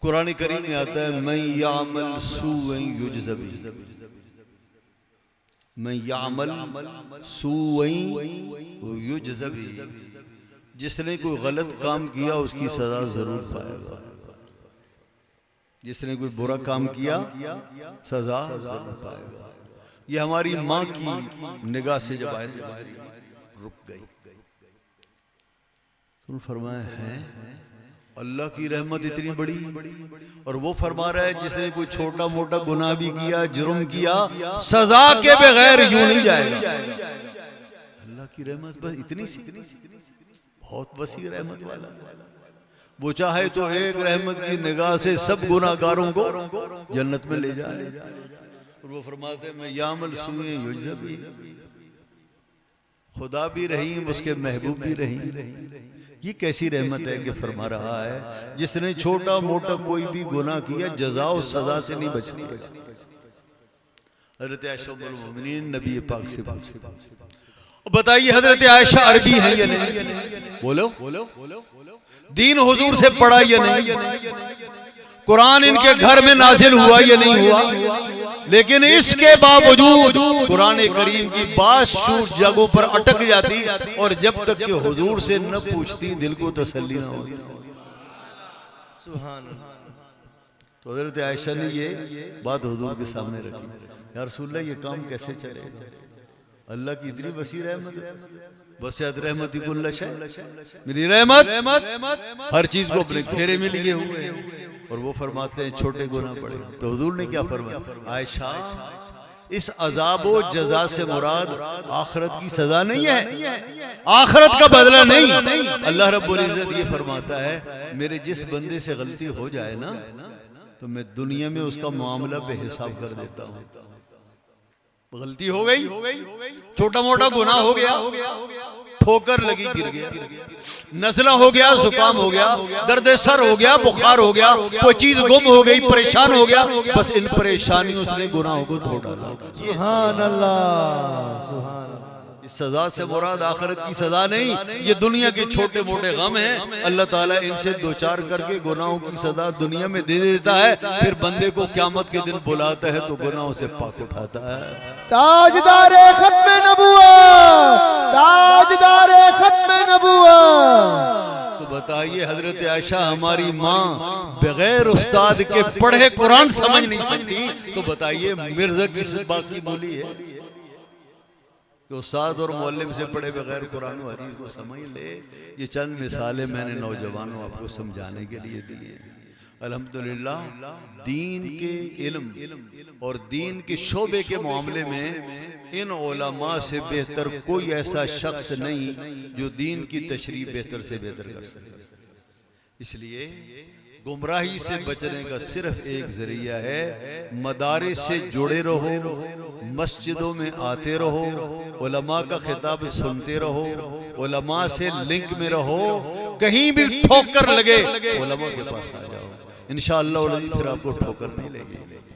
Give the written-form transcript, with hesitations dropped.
कुरान करीम में आता है मैं यामल सूअन युजज़ा बिही, मैं यामल सूअन युजज़ा बिही, जिसने कोई गलत काम किया उसकी सजा जरूर पाएगा, जिसने कोई बुरा काम किया सजा जरूर पाएगा। ये हमारी माँ की निगाह से जब आयत रुक गई तो फरमाया है अल्लाह की रहमत इतनी बड़ी, और वो फरमा रहा है जिसने कोई छोटा मोटा गुनाह भी किया, जुर्म किया, सजा के बगैर यूं नहीं जाएगा। अल्लाह की रहमत बस इतनी सी, बहुत वसी रहमत वाला, वो चाहे तो एक रहमत की निगाह से सब गुनाहगारों को जन्नत में ले जाए। और वो फरमाते हैं मैं यामल सूए युजज़ा बिही, खुदा भी रहीम, उसके महबूब भी रहीम। ये कैसी रहमत है कि फरमा रहा है जिसने छोटा मोटा कोई भी गुनाह किया जज़ा और सजा से नहीं बचती। हजरत आयशा उम्मुल मोमिनीन नबी पाक से बताइए, हजरत आयशा अरबी है या नहीं? बोलो दीन हुजूर से पढ़ा या नहीं? कुरान इनके घर में नाजिल हुआ या नहीं हुआ? लेकिन इसके बावजूद कुरान करीम की बात शूट जगहों पर अटक जाती, और जब तक कि हुजूर से न पूछती दिल को तसल्ली न होती। सुभान अल्लाह। तो हजरत आयशा ने ये बात हुजूर के सामने रखी, या रसूलल्लाह ये काम कैसे चलेगा? अल्लाह की इतनी वसी रहमत है, वसिअत रहमती कुल्ल शै, मेरी रहमत हर चीज को अपने घेरे में लिए हुए हैं। और वो फरमाते हैं छोटे गुनाह पड़े, तो हुजूर ने क्या फरमाया? आयशा इस अजाब व जजा से मुराद आखिरत की सजा नहीं है, आखिरत का बदला नहीं। अल्लाह रब्बुल इज्जत ये फरमाता है मेरे जिस बंदे से गलती हो जाए ना, तो मैं दुनिया में उसका मामला बेहिसाब कर देता हूँ। गलती हो गई, छोटा मोटा गुनाह हो गया, ठोकर लगी गिर गया, नज़ला हो गया, जुकाम हो गया, दर्द सर हो गया, बुखार हो गया, कोई चीज गुम हो गई, परेशान हो गया, बस इन परेशानियों से गुनाहों को धो डाला। सुभान अल्लाह, सुभान अल्लाह। इस सजा से मुराद आखिरत की सजा नहीं, ये दुनिया के छोटे मोटे गम हैं, अल्लाह ताला इनसे दो चार करके गुनाहों की सजा दुनिया में दे देता है, फिर बंदे को क़यामत के दिन बुलाता है तो गुनाहों से पाक उठाता है। ताजदारे खत्म नबुव्वत, ताजदारे खत्म नबुव्वत। तो बताइए हजरत आयशा हमारी माँ बगैर उस्ताद के पढ़े कुरान समझ नहीं सकती, तो बताइए मिर्जा किस बात की बोली है कि उस्ताद और मुअल्लिम से पढ़े बगैर कुरान और हदीस को समझ ले। ये चंद मिसालें मैंने नौजवानों आपको समझाने के लिए दी हैं। अल्हम्दुलिल्लाह दीन के इल्म और दीन के शोबे के मामले में इन उलमा से बेहतर कोई ऐसा शख्स नहीं जो दीन की तशरीह बेहतर से बेहतर कर सके। इसलिए गुमराही से बचने का सिर्फ एक जरिया है, मदारिस से जुड़े रहो, मस्जिदों में आते रहो, उलमा का खिताब सुनते रहो, उलमा से लिंक में रहो, कहीं भी ठोकर लगे उलमा के पास आ जाओ, इंशाअल्लाह फिर आपको ठोकर नहीं लगेगी।